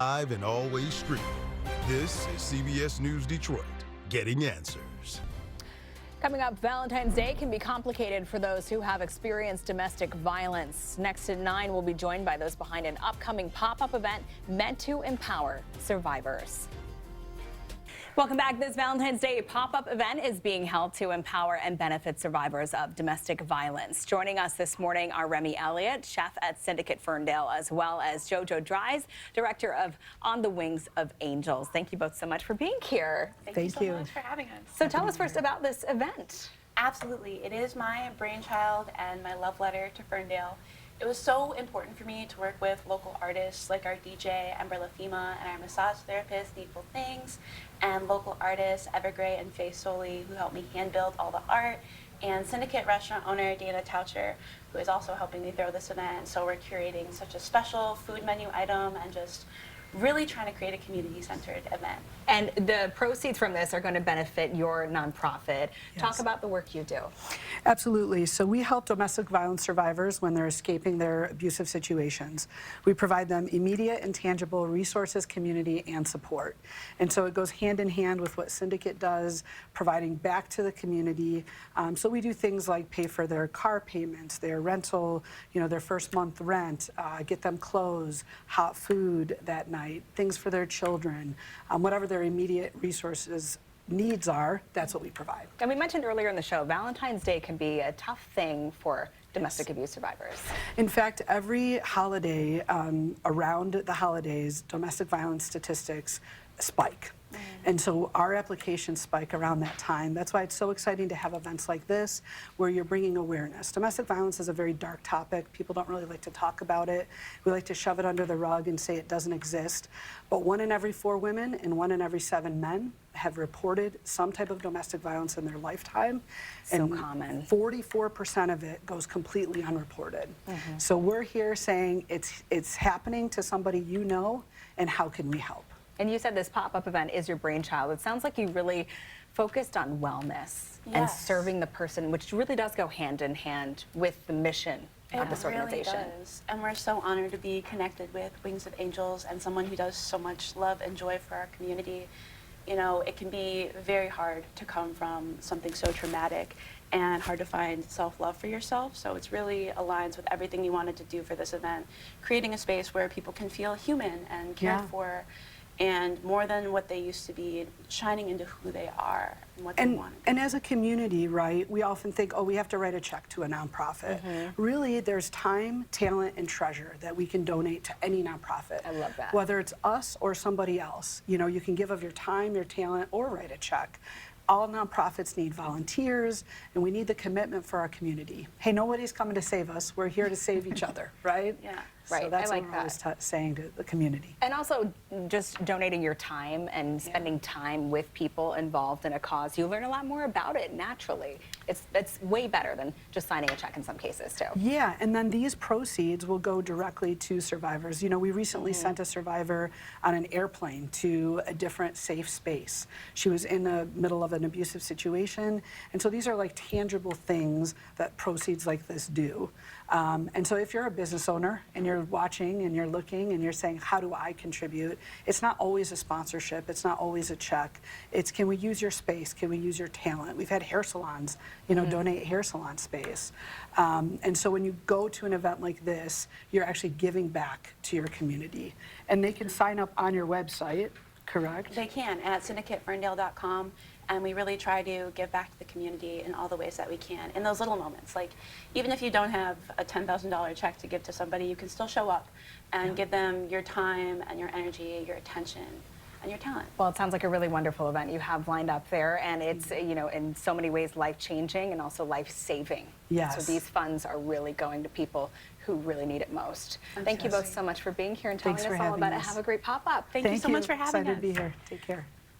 live and always streaming. This is CBS News Detroit, getting answers. Coming up, Valentine's Day can be complicated for those who have experienced domestic violence. Next at 9, we'll be joined by those behind an upcoming pop-up event meant to empower survivors. Welcome back. This Valentine's Day pop-up event is being held to empower and benefit survivors of domestic violence. Joining us this morning are Remy Elliott, chef at Syndicate Ferndale, as well as JoJo Dries, director of On the Wings of Angels. Thank you both so much for being here. Thank you so much for having us. So tell us first about this event. Absolutely. It is my brainchild and my love letter to Ferndale. It was so important for me to work with local artists like our DJ, Ember LaFima, and our massage therapist, Needful Things, and local artists, Evergray and Faye Soley, who helped me hand build all the art, and Syndicate restaurant owner, Dana Toucher, who is also helping me throw this event. So we're curating such a special food menu item and just really trying to create a community-centered event. And the proceeds from this are going to benefit your nonprofit. Yes. Talk about the work you do. Absolutely. So we help domestic violence survivors when they're escaping their abusive situations. We provide them immediate and tangible resources, community, and support. And so it goes hand in hand with what Syndicate does, providing back to the community. So we do things like pay for their car payments, their rental, their first month rent, get them clothes, hot food that night, things for their children, whatever their immediate resources needs are, that's what we provide. And we mentioned earlier in the show, Valentine's Day can be a tough thing for domestic abuse survivors. In fact, every holiday, around the holidays, domestic violence statistics spike. And so our applications spike around that time. That's why it's so exciting to have events like this where you're bringing awareness. Domestic violence is a very dark topic. People don't really like to talk about it. We like to shove it under the rug and say it doesn't exist. But 1 in every 4 women and 1 in every 7 men have reported some type of domestic violence in their lifetime. So common. 44% of it goes completely unreported. So we're here saying it's happening to somebody you know, and how can we help? And you said this pop-up event is your brainchild. It sounds like you really focused on wellness and serving the person, which really does go hand in hand with the mission of this organization. It really does. And we're so honored to be connected with Wings of Angels and someone who does so much love and joy for our community. It can be very hard to come from something so traumatic and hard to find self-love for yourself. So it's really aligns with everything you wanted to do for this event, creating a space where people can feel human and cared for, and more than what they used to be, shining into who they are and what they want. And as a community, right, we often think, oh, we have to write a check to a nonprofit. Really, there's time, talent, and treasure that we can donate to any nonprofit. I love that. Whether it's us or somebody else. You can give of your time, your talent, or write a check. All nonprofits need volunteers, and we need the commitment for our community. Hey, nobody's coming to save us. We're here to save each other, right? Yeah. Right. So that's I like what we're always saying to the community. And also just donating your time and spending time with people involved in a cause. You learn a lot more about it naturally. It's way better than just signing a check in some cases too. Yeah, and then these proceeds will go directly to survivors. We recently sent a survivor on an airplane to a different safe space. She was in the middle of an abusive situation, and so these are like tangible things that proceeds like this do. And so if you're a business owner and you're watching and you're looking and you're saying, how do I contribute? It's not always a sponsorship. It's not always a check. It's, can we use your space? Can we use your talent? We've had hair salons, donate hair salon space. And so when you go to an event like this, you're actually giving back to your community. And they can sign up on your website, correct? They can, at syndicateferndale.com. And we really try to give back to the community in all the ways that we can, in those little moments. Like, even if you don't have a $10,000 check to give to somebody, you can still show up and give them your time and your energy, your attention, and your talent. Well, it sounds like a really wonderful event you have lined up there, and it's, in so many ways life-changing and also life-saving. Yes. So these funds are really going to people who really need it most. Thank you both so much for being here and telling us all about it. Have a great pop-up. Thank you so much for having us. Excited to be here. Take care.